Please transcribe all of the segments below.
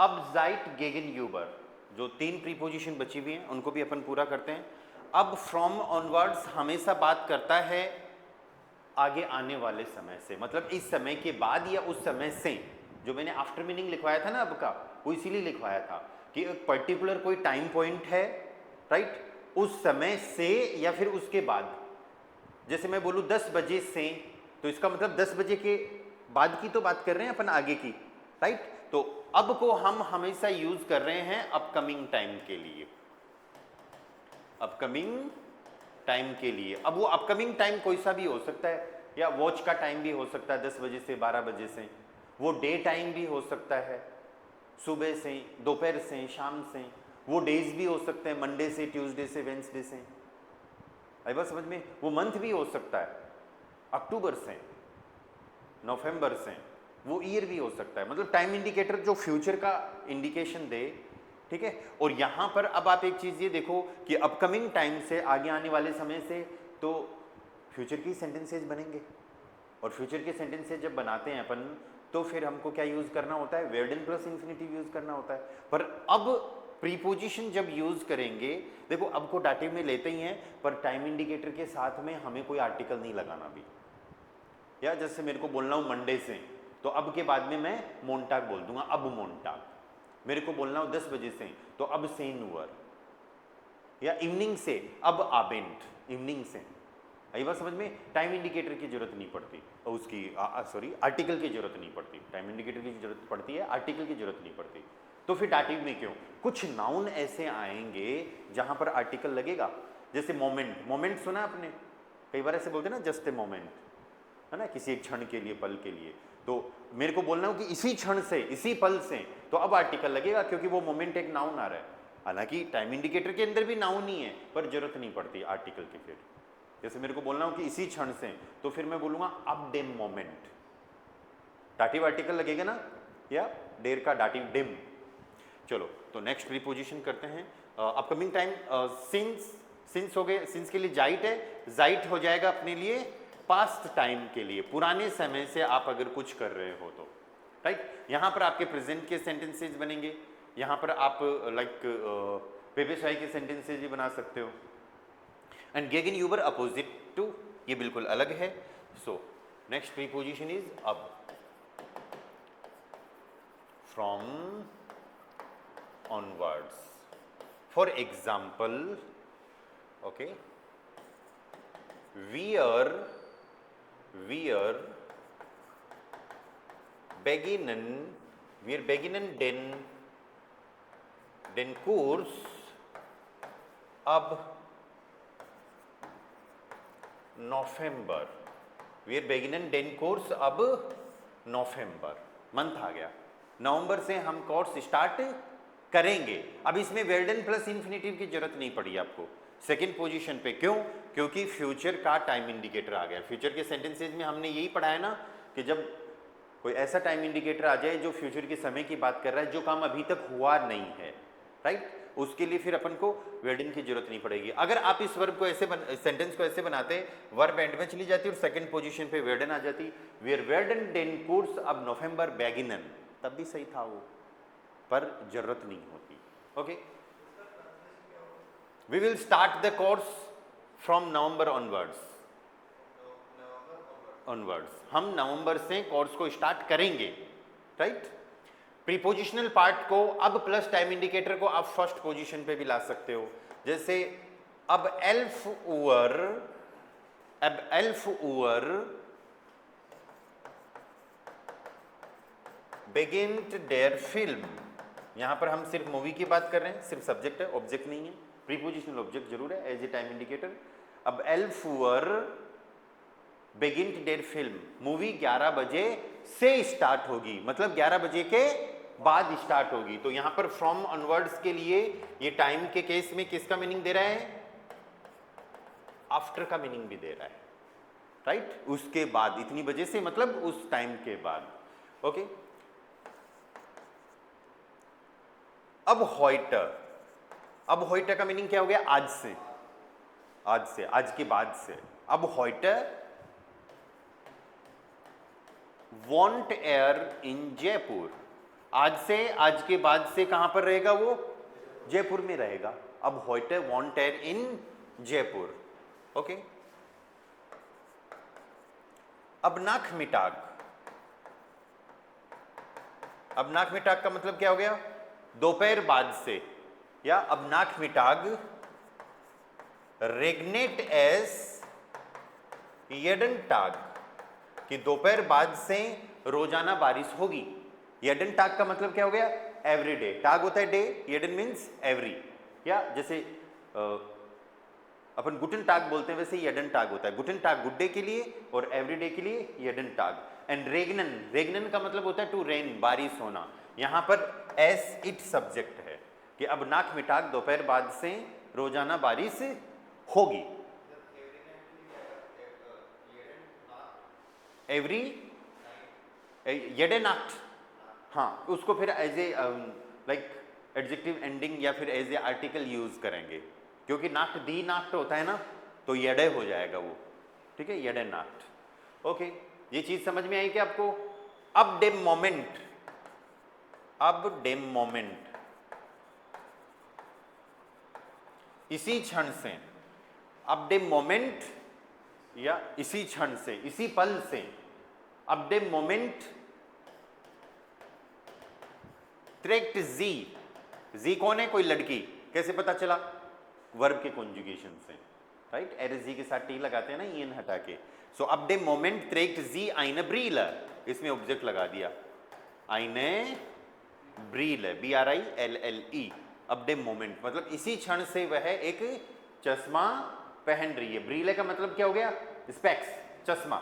अब जाइट गेगन यूबर, जो 3 प्रीपोजिशन बची हुई हैं उनको भी अपन पूरा करते हैं। अब फ्रॉम ऑनवर्ड्स हमेशा बात करता है आगे आने वाले समय से, मतलब इस समय के बाद या उस समय से। जो मैंने आफ्टर मीनिंग लिखवाया था ना अब का, वो इसीलिए लिखवाया था कि एक पर्टिकुलर कोई टाइम पॉइंट है, राइट, उस समय से या फिर उसके बाद। जैसे मैं बोलूँ 10 बजे से, तो इसका मतलब 10 बजे के बाद की तो बात कर रहे हैं अपन, आगे की, राइट। तो अब को हम हमेशा यूज कर रहे हैं अपकमिंग टाइम के लिए, अपकमिंग टाइम के लिए। अब वो अपकमिंग टाइम कोई सा भी हो सकता है, या वॉच का टाइम भी हो सकता है 10 बजे से 12 बजे से, वो डे टाइम भी हो सकता है, सुबह से, दोपहर से, शाम से, वो डेज भी हो सकते हैं, मंडे से, ट्यूसडे से, वेंसडे से, आई बात समझ में। वो मंथ भी हो सकता है, अक्टूबर से, नवंबर से, वो ईयर भी हो सकता है। मतलब टाइम इंडिकेटर जो फ्यूचर का इंडिकेशन दे, ठीक है। और यहां पर अब आप एक चीज ये देखो कि अपकमिंग टाइम से, आगे आने वाले समय से, तो फ्यूचर की सेंटेंसेज बनेंगे। और फ्यूचर के सेंटेंसेज जब बनाते हैं अपन, तो फिर हमको क्या यूज करना होता है, verb and plus infinitive use करना होता है। पर अब प्रीपोजिशन जब यूज करेंगे, देखो अब को डाटिव में लेते ही हैं, पर टाइम इंडिकेटर के साथ में हमें कोई आर्टिकल नहीं लगाना भी। या जैसे मेरे को बोलना हो मंडे से, तो अब के बाद में मैं मोन्टाग बोल दूंगा, अब मोन्टाग। मेरे को बोलना हो 10 बजे से, तो अब सेनुअर। या इवनिंग से, अब आबेंट, इवनिंग से। आई बात समझ में। टाइम इंडिकेटर की जरूरत नहीं पड़ती, और उसकी सॉरी आर्टिकल की जरूरत नहीं पड़ती। टाइम इंडिकेटर की जरूरत पड़ती है, आर्टिकल की जरूरत नहीं पड़ती। तो फिर डाटिव में क्यों? कुछ नाउन ऐसे आएंगे जहां पर आर्टिकल लगेगा। जैसे मोमेंट, मोमेंट सुना आपने, कई बार ऐसे बोलते हैं ना, जस्ट ए मोमेंट, है ना, किसी एक क्षण के लिए, पल के लिए। तो मेरे को बोलना हो कि इसी क्षण से, इसी पल से, तो अब आर्टिकल लगेगा, क्योंकि वो मोमेंट एक नाउन आ रहा है। हालांकि टाइम इंडिकेटर के अंदर भी नाउन ही है, पर जरूरत नहीं पड़ती आर्टिकल की। फिर जैसे मेरे को बोलना हो कि इसी क्षण से, तो फिर मैं बोलूंगा अब डेम मोमेंट, डाटिव आर्टिकल लगेगा ना, या डेर का डाटिव डेम। चलो, तो नेक्स्ट प्रीपोजिशन करते हैं। अपकमिंग टाइम, सिंस, सिंस हो गए, सिंस के लिए जाइट है, जाइट हो जाएगा अपने लिए पास्ट टाइम के लिए, पुराने समय से आप अगर कुछ कर रहे हो तो, राइट। यहां पर आपके प्रेजेंट के सेंटेंसेज बनेंगे, यहां पर आप लाइक पेपेशाई के सेंटेंसेज भी बना सकते हो। एंड गेगन यूबर अपोजिट टू, ये बिल्कुल अलग है। सो नेक्स्ट प्रीपोजिशन इज अब, from onwards. For example, okay, wir beginnen, wir beginnen den Kurs ab November. Wir beginnen den Kurs ab November. Month आ गया, नवंबर से हम कोर्स स्टार्ट करेंगे। अब इसमें वर्डन प्लस इंफिनिटिव की जरूरत नहीं पड़ी आपको सेकंड पोजीशन पे। क्यों? क्योंकि फ्यूचर का टाइम इंडिकेटर आ गया। फ्यूचर के सेंटेंसेज में हमने यही पढ़ा है ना, कि जब कोई ऐसा टाइम इंडिकेटर आ जाए जो फ्यूचर के समय की बात कर रहा है, जो काम अभी तक हुआ नहीं है, राइट, उसके लिए फिर अपन को वर्डन की जरूरत नहीं पड़ेगी। अगर आप इस वर्ब को ऐसे सेंटेंस को ऐसे बनाते, वर्ब एंड में चली जाती और सेकंड पोजीशन पे वर्डन आ जाती, वेयर वर्डन डेन कोर्स अब नवंबर बेगिनन, तब भी सही था वो, पर जरूरत नहीं होती। Okay, we will start the course from November onwards. हम नवंबर से कोर्स को स्टार्ट करेंगे, राइट। प्रीपोजिशनल पार्ट को अब प्लस टाइम इंडिकेटर को आप फर्स्ट पोजीशन पे भी ला सकते हो। जैसे अब एल्फ ओवर, अब एल्फ ओवर बेगिन्ट देयर फिल्म। यहां पर हम सिर्फ मूवी की बात कर रहे हैं, सिर्फ सब्जेक्ट है, ऑब्जेक्ट नहीं है। प्रीपोजिशनल ऑब्जेक्ट जरूर है एज ए टाइम इंडिकेटर। अब एल्फ ओवर बेगिन्ट देयर फिल्म, मूवी 11 बजे से स्टार्ट होगी, मतलब 11 बजे के बाद स्टार्ट होगी। तो यहां पर फ्रॉम ऑनवर्ड्स के लिए ये टाइम के केस में किसका मीनिंग दे रहा है? आफ्टर का मीनिंग भी दे रहा है, राइट। उसके बाद, इतनी बजे से मतलब उस टाइम के बाद। ओके, अब हॉइटर, अब हॉइटर का मीनिंग क्या हो गया? आज से, आज से, आज के बाद से। अब हॉइटर वॉन्ट एयर इन जयपुर, आज के बाद से कहां पर रहेगा वो? जयपुर में रहेगा। अब heute wohnt er in Jaipur. Okay. अब नाखमिटाग, अब नाखमिटाग का मतलब क्या हो गया? दोपहर बाद से, या अब नाखमिटाग रेगनेट एस यडनटाग, कि दोपहर बाद से रोजाना बारिश होगी। यडनटाग का मतलब क्या हो गया? Every day. टाग होता है डे, यडन मीन्स एवरी, या जैसे अपन गुटन टाग बोलते हैं वैसे यडन टाग होता है। गुटन टाग गुड डे के लिए और एवरी डे के लिए यडन टाग। एंड रेगनन, रेगनन का मतलब होता है टू रेन, बारिश होना। यहां पर एस इट सब्जेक्ट है कि अब नाखमिटाग दोपहर बाद से रोजाना बारिश होगी। एवरी यडेनाक्ट, हाँ, उसको फिर as a like adjective ending या फिर एज ए आर्टिकल यूज करेंगे, क्योंकि नाक्ट दी नाक्ट होता है ना, तो यडे हो जाएगा वो। ठीक है, यडे नाक्ट। ओके, ये चीज समझ में आई कि आपको? अब डेम मोमेंट, अब डेम मोमेंट, इसी क्षण से, अब डेम मोमेंट, या इसी क्षण से, इसी पल से, अब डेम मोमेंट ट्रैक्ट जी। जी कौन है? कोई लड़की। कैसे पता चला? वर्ब के कॉन्जुगेशन से, राइट? एरजी के साथ टी लगाते हैं ना, ईएन हटा के। सो अब डे मोमेंट ट्रैक्ट जी आइने ब्रील, इसमें ऑब्जेक्ट लगा दिया, आइने ब्रील, BRILLE। अब डे मोमेंट मतलब इसी क्षण से वह एक चश्मा पहन रही है। ब्रीले का मतलब क्या हो गया? स्पेक्स, चश्मा।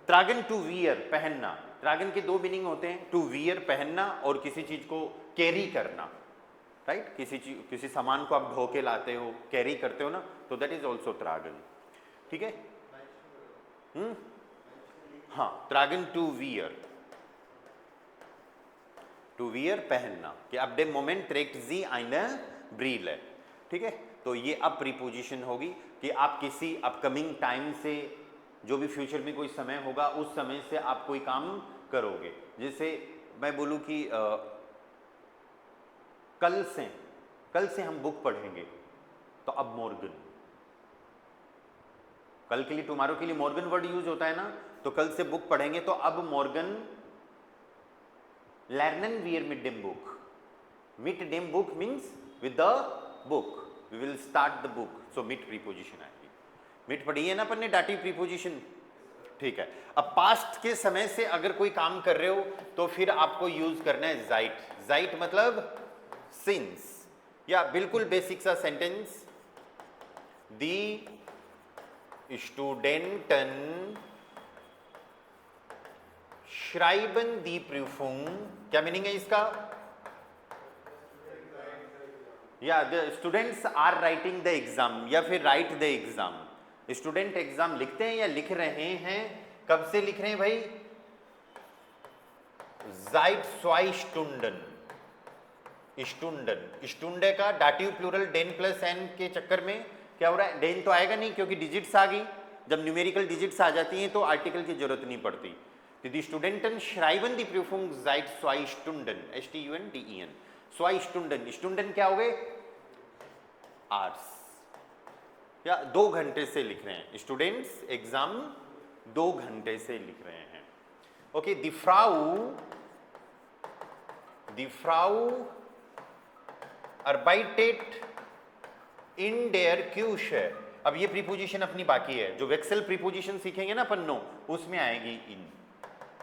त्रागन टू वियर, पहनना। त्रागन के दो मीनिंग होते हैं, टू वियर पहनना और किसी चीज को कैरी करना, राइट? किसी सामान को आप ढो के लाते हो, कैरी करते हो ना, तो दैट इज ऑल्सो त्रागन। ठीक है? हाँ, त्रागन टू वियर, टू वियर पहनना, कि अब डे मोमेंट ट्रैक्ट जी आइने ब्रील है। ठीक है, तो ये अब प्रीपोजिशन होगी कि आप किसी अपकमिंग टाइम से, जो भी फ्यूचर में कोई समय होगा, उस समय से आप कोई काम करोगे। जैसे मैं बोलूं कि कल से हम बुक पढ़ेंगे, तो अब मॉर्गन, कल के लिए, टुमारो के लिए मॉर्गन वर्ड यूज होता है ना, तो कल से बुक पढ़ेंगे, तो अब मॉर्गन लर्नन वियर मिट डेम बुक। मिट डेम बुक means with the book, we will start the book, so मिट प्रीपोजिशन आएगी। मिट पढ़ी है ना अपन ने, डाटिव प्रीपोजिशन। ठीक है, अब पास्ट के समय से अगर कोई काम कर रहे हो तो फिर आपको यूज करना है जाइट। जाइट मतलब सिंस, या बिल्कुल बेसिक सा सेंटेंस, दी स्टूडेंटन श्राइबन दी प्रूफुंग। क्या मीनिंग है इसका? या the students are writing the exam, या फिर write the exam. Student exam लिखते हैं या लिख रहे हैं? कब से लिख रहे हैं भाई? seit 2 Stunden। स्टूंडन, स्टूंडे का डाटिव प्लूरल डेन प्लस एन के चक्कर में क्या हो रहा है? डेन तो आएगा नहीं, क्योंकि डिजिट्स आ गई। जब न्यूमेरिकल डिजिट्स आ जाती हैं तो आर्टिकल की जरूरत नहीं पड़ती। तो दी स्टूडेंटन श्राइबन दी प्रूफुंग seit 2 Stunden, STUNDEN, 2 Stunden। स्टूंडन क्या हो गए? आवर्स, या 2 घंटे से लिख रहे हैं। स्टूडेंट्स एग्जाम 2 घंटे से लिख रहे हैं। ओके, दी फ्राउ arbeitet in der Küche। अब ये प्रीपोजिशन अपनी बाकी है, जो वेक्सेल प्रीपोजिशन सीखेंगे ना अपन, उसमें आएगी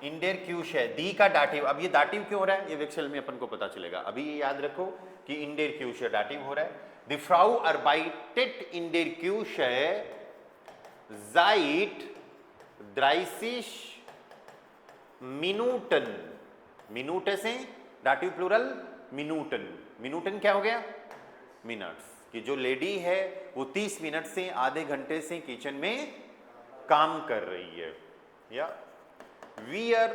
इन देयर Küche। दी का डाटिव, अब ये डाटिव क्यों हो रहा है ये वेक्सेल में अपन को पता चलेगा। अभी ये याद रखो कि इन देयर Küche डाटिव हो रहा है। दी फ्राउ arbeitet in der Küche seit 30 Minuten। मिनूटे से डाटिव प्लूरल मिनूटन। मिनूटन क्या हो गया? मिनट्स। कि जो लेडी है वो 30 मिनट से, आधे घंटे से किचन में काम कर रही है। या wir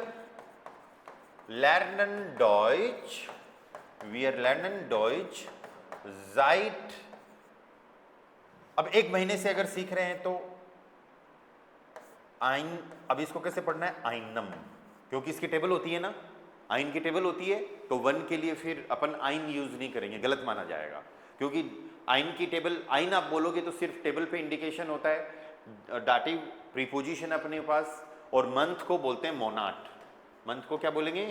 lernen Deutsch seit। अब 1 महीने से अगर सीख रहे हैं तो आइन, अब इसको कैसे पढ़ना है? आइनम, क्योंकि इसकी टेबल होती है ना, आइन की टेबल होती है तो वन के लिए फिर अपन आइन यूज नहीं करेंगे, गलत माना जाएगा, क्योंकि आइन की टेबल, आइन आप बोलोगे तो सिर्फ टेबल पे इंडिकेशन होता है, डाटिव प्रीपोजिशन अपने पास, और मंथ को बोलते हैं मोनाट। मंथ को क्या बोलेंगे?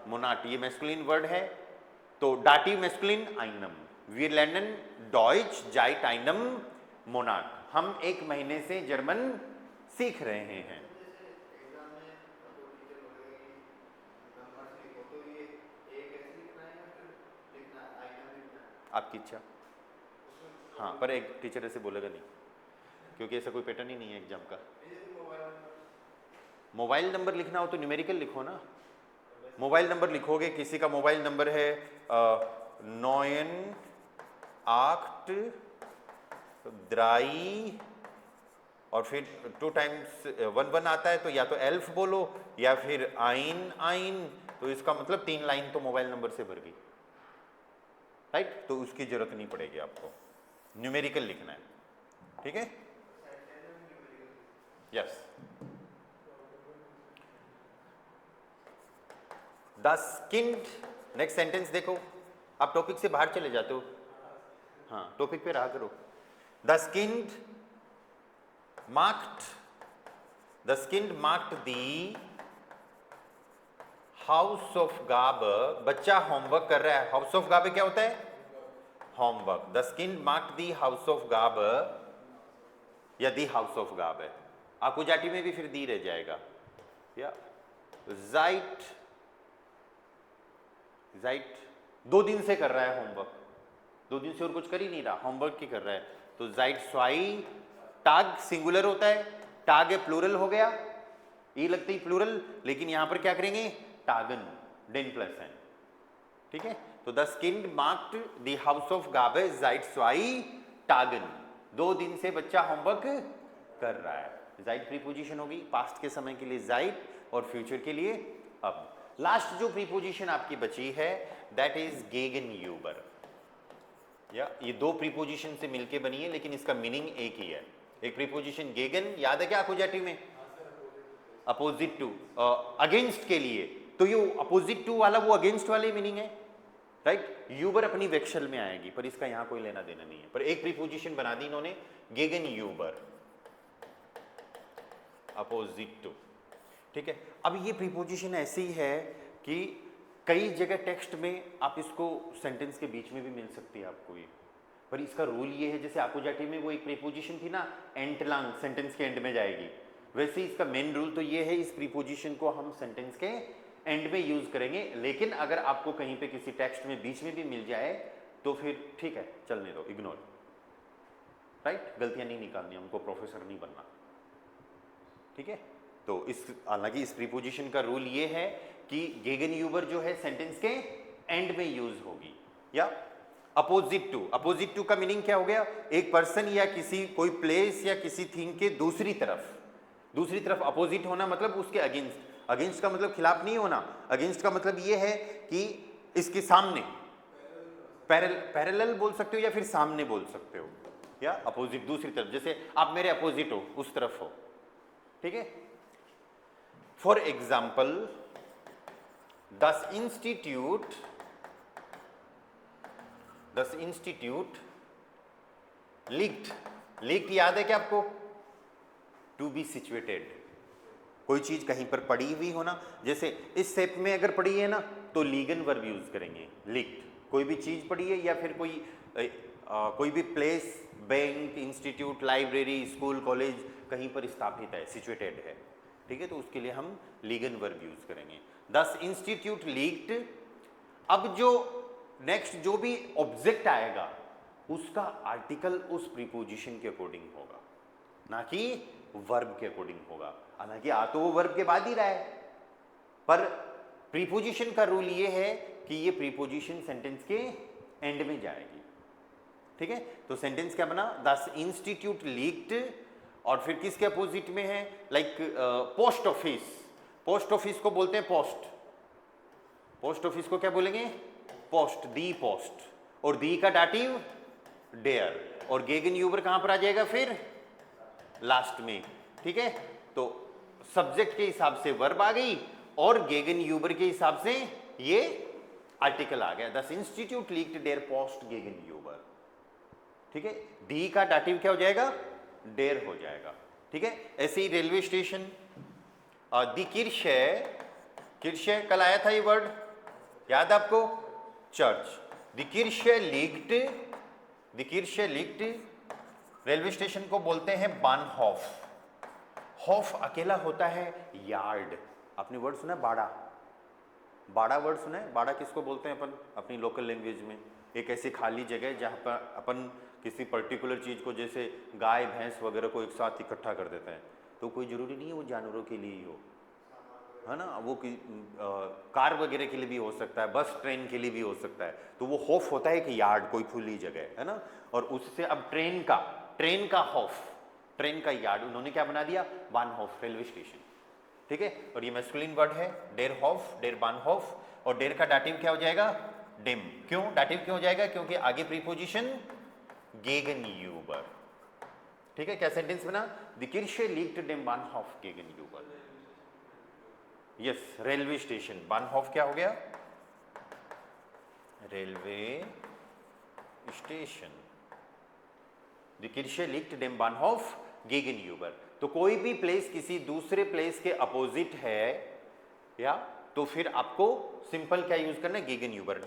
मोनाट। ये मैस्कुलिन वर्ड है, तो डाटिव मैस्कुलिन आइनम, वी लर्नन डॉइच जाइट आइनम मोनाट। हम एक महीने से जर्मन सीख रहे हैं। आपकी इच्छा। हाँ, पर एक टीचर ऐसे बोलेगा नहीं, क्योंकि ऐसा कोई पैटर्न ही नहीं है एग्जाम का। मोबाइल नंबर लिखना हो तो न्यूमेरिकल लिखो ना। मोबाइल नंबर लिखोगे, किसी का मोबाइल नंबर है 9 8 3 और फिर 2 टाइम्स 1 1 आता है, तो या तो एल्फ बोलो या फिर आइन आइन, तो इसका मतलब 3 लाइन तो मोबाइल नंबर से भर गई, राइट? तो उसकी जरूरत नहीं पड़ेगी आपको, न्यूमेरिकल लिखना है, ठीक है? Yes. The skinned, next sentence देखो, आप टॉपिक से बाहर चले जाते हो, हाँ टॉपिक पे रहा करो। द स्किन्ड मार्क्ड, द स्किन्ड मार्क्ड दी हाउस ऑफ गाबे, बच्चा होमवर्क कर रहा है। हाउस ऑफ गाबे क्या होता है? होमवर्क। द स्किन्ड मार्क्ड दी हाउस ऑफ गाबे या दी हाउस ऑफ गाबे, आकुजाटी में भी फिर दी रह जाएगा। या जाइट, जाइट 2 दिन से कर रहा है होमवर्क, 2 दिन से और कुछ कर ही नहीं रहा, होमवर्क ही कर रहा है, तो जाइट स्वाई। टाग सिंगुलर होता है, टाग है प्लूरल हो गया, ये लगते ही प्लूरल, लेकिन यहां पर क्या करेंगे? टागन, डेन प्लस एन, ठीक है? तो द स्किन्ड मार्क्ड द हाउस ऑफ गाबे जाइट स्वाई टागन, 2 दिन से बच्चा होमवर्क कर रहा है। जाइट प्रीपोजिशन होगी, पास्ट के समय के लिए जाइट और फ्यूचर के लिए अब। लास्ट जो प्रीपोजिशन आपकी बची है दैट इज गेगनयूबर। या ये 2 प्रीपोजिशन से मिलके बनी है, लेकिन इसका मीनिंग एक ही है। एक प्रीपोजिशन गेगन, याद है क्या आकुजाटिव में? अपोजिट टू, अगेंस्ट के लिए, तो ये अपोजिट टू वाला वो अगेंस्ट वाले मीनिंग है, राइट? यूबर अपनी वेक्शल में आएगी, पर इसका यहां कोई लेना देना नहीं है, पर एक प्रीपोजिशन बना दी इन्होंने, गेगनयूबर, अपोजिट टू, ठीक है? अब ये प्रीपोजिशन ऐसी है कि कई जगह टेक्स्ट में आप इसको सेंटेंस के बीच में भी मिल सकती है आपको ये, पर इसका रूल ये है, जैसे आकुजाटी में वो एक प्रीपोजिशन थी ना, एंटलांग, सेंटेंस के एंड में जाएगी, वैसे इसका मेन रूल तो ये है, इस प्रीपोजिशन को हम सेंटेंस के एंड में यूज करेंगे, लेकिन अगर आपको कहीं पे किसी टेक्स्ट में बीच में भी मिल जाए तो फिर ठीक है, चलने दो, इग्नोर, राइट? गलतियां नहीं निकालनी, हमको प्रोफेसर नहीं बनना, ठीक है? तो इस, हालांकि इस प्रीपोजिशन का रूल ये है कि गेगनयूबर जो है सेंटेंस के एंड में यूज होगी। या अपोजिट टू, अपोजिट टू का मीनिंग क्या हो गया? एक पर्सन या किसी, कोई प्लेस या किसी थिंग के दूसरी तरफ, दूसरी तरफ अपोजिट होना मतलब उसके अगेंस्ट। अगेंस्ट का मतलब खिलाफ नहीं होना, अगेंस्ट का मतलब ये है कि इसके सामने, पैरेलल बोल सकते हो या फिर सामने बोल सकते हो, या अपोजिट दूसरी तरफ, जैसे आप मेरे अपोजिट हो, उस तरफ हो, ठीक है? फॉर एग्जाम्पल, दस इंस्टीट्यूट लीक्ड, लीक्ड याद है क्या आपको? टू बी सिचुएटेड, कोई चीज कहीं पर पड़ी हुई होना, जैसे इस शेप में अगर पड़ी है ना तो लीगन वर्ब यूज करेंगे, लीक्ड। कोई भी चीज पड़ी है या फिर कोई भी place, bank, institute, library, school, college कहीं पर स्थापित है, सिचुएटेड है, ठीक है? तो उसके लिए हम लीगन वर्ब यूज करेंगे। दस इंस्टीट्यूट लीक्ड। अब जो नेक्स्ट जो भी ऑब्जेक्ट आएगा उसका आर्टिकल उस प्रीपोजिशन के अकॉर्डिंग होगा, ना कि वर्ब के अकॉर्डिंग होगा। हालांकि आ तो वो वर्ब के बाद ही रहा है, पर प्रीपोजिशन का रूल ये है कि ये प्रीपोजिशन सेंटेंस के एंड में जाएगी, ठीक है? तो सेंटेंस क्या बना? दस इंस्टीट्यूट लीक्ड, और फिर किसके अपोजिट में है? Like post office, post office को बोलते हैं पोस्ट, पोस्ट ऑफिस को क्या बोलेंगे? पोस्ट, दी पोस्ट, और दी का डाटिव डेयर, और गेगनयूबर कहां पर आ जाएगा फिर? लास्ट में, ठीक है? तो सब्जेक्ट के हिसाब से वर्ब आ गई और गेगन यूबर के हिसाब से ये आर्टिकल आ गया, दस इंस्टीट्यूट लीक्ड देयर पोस्ट गेगन यूबर। ठीक है, डी का डाटिव क्या हो जाएगा, डेर हो जाएगा। ठीक है, ऐसे ही रेलवे स्टेशन, दी किर्शे कल आया था ये वर्ड, याद आपको, चर्च। दी किर्शे लीक्ड रेलवे स्टेशन को बोलते हैं बानहॉफ। हॉफ अकेला होता है यार्ड। आपने वर्ड सुना है बाड़ा, बाड़ा वर्ड सुना है, बाड़ा किसको बोलते हैं अपन अपनी लोकल लैंग्वेज में, एक ऐसी खाली जगह जहाँ पर अपन किसी पर्टिकुलर चीज़ को, जैसे गाय भैंस वगैरह को एक साथ इकट्ठा कर देते हैं, तो कोई ज़रूरी नहीं है वो जानवरों के लिए ही हो, है ना, वो कार वगैरह के लिए भी हो सकता है, बस ट्रेन के लिए भी हो सकता है। तो वो हॉफ होता है कि यार्ड, कोई खुली जगह, है ना। और उससे अब ट्रेन का हॉफ, ट्रेन का यार्ड उन्होंने क्या बना दिया, बानहॉफ, रेलवे स्टेशन। ठीक है, और ये मैस्कुलिन वर्ड है, डेर हॉफ, डेर बानहॉफ, और डेर का डाटिव क्या हो जाएगा, डेम। क्यों डाटिव क्यों हो जाएगा, क्योंकि आगे प्रीपोजिशन गेगन यूबर। ठीक है, क्या सेंटेंस बना, द किर्शे लीक्ड डेम बानहॉफ गेगन यूबर। यस, रेलवे स्टेशन, बानहॉफ क्या हो गया, रेलवे स्टेशन। द किर्शे लीक्ड डेम बानहॉफ गेगन यूबर। तो कोई भी प्लेस किसी दूसरे प्लेस के अपोजिट है, या तो फिर आपको सिंपल क्या यूज करना है, गेगन यूबर।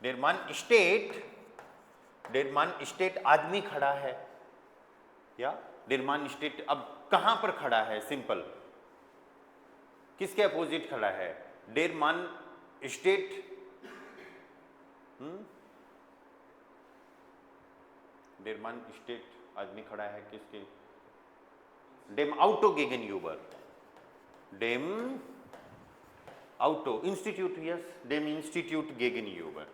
डेरमान स्टेट आदमी खड़ा है, या डेरमान स्टेट अब कहां पर खड़ा है, सिंपल किसके अपोजिट खड़ा है, डेरमान स्टेट, डेरमान स्टेट आदमी खड़ा है किसके, डेम आउटो गेगन यूबर, डेम आउटो इंस्टीट्यूट, यस, डेम इंस्टीट्यूट गेगन यूबर।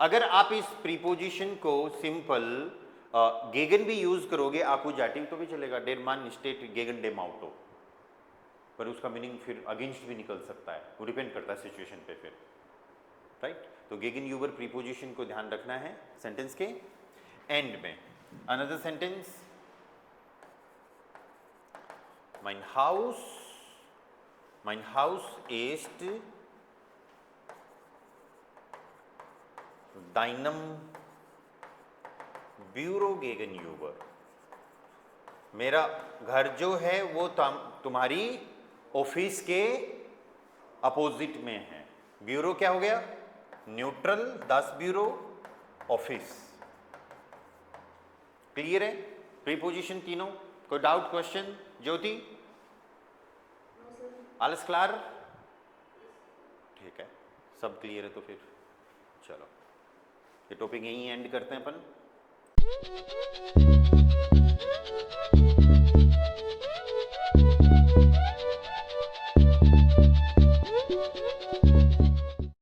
अगर आप इस प्रीपोजिशन को सिंपल गेगन भी यूज करोगे, आकुजाटिव तो भी चलेगा, डेरमान स्टेट गेगन डेम आउटो, पर उसका मीनिंग फिर अगेंस्ट भी निकल सकता है, वो डिपेंड करता है सिचुएशन पे फिर, राइट। तो गेगन यूबर प्रीपोजिशन को ध्यान रखना है सेंटेंस के एंड में। Another sentence, mein Haus ist deinem Büro gegenüber। मेरा घर जो है वो तुम्हारी ऑफिस के अपोजिट में है। ब्यूरो क्या हो गया, न्यूट्रल, दस ब्यूरो, ऑफिस। क्लियर है प्रीपोजिशन तीनों, कोई डाउट क्वेश्चन, ज्योति alles क्लियर, ठीक है, सब क्लियर है, तो फिर चलो ये टॉपिक यहीं एंड करते हैं अपन।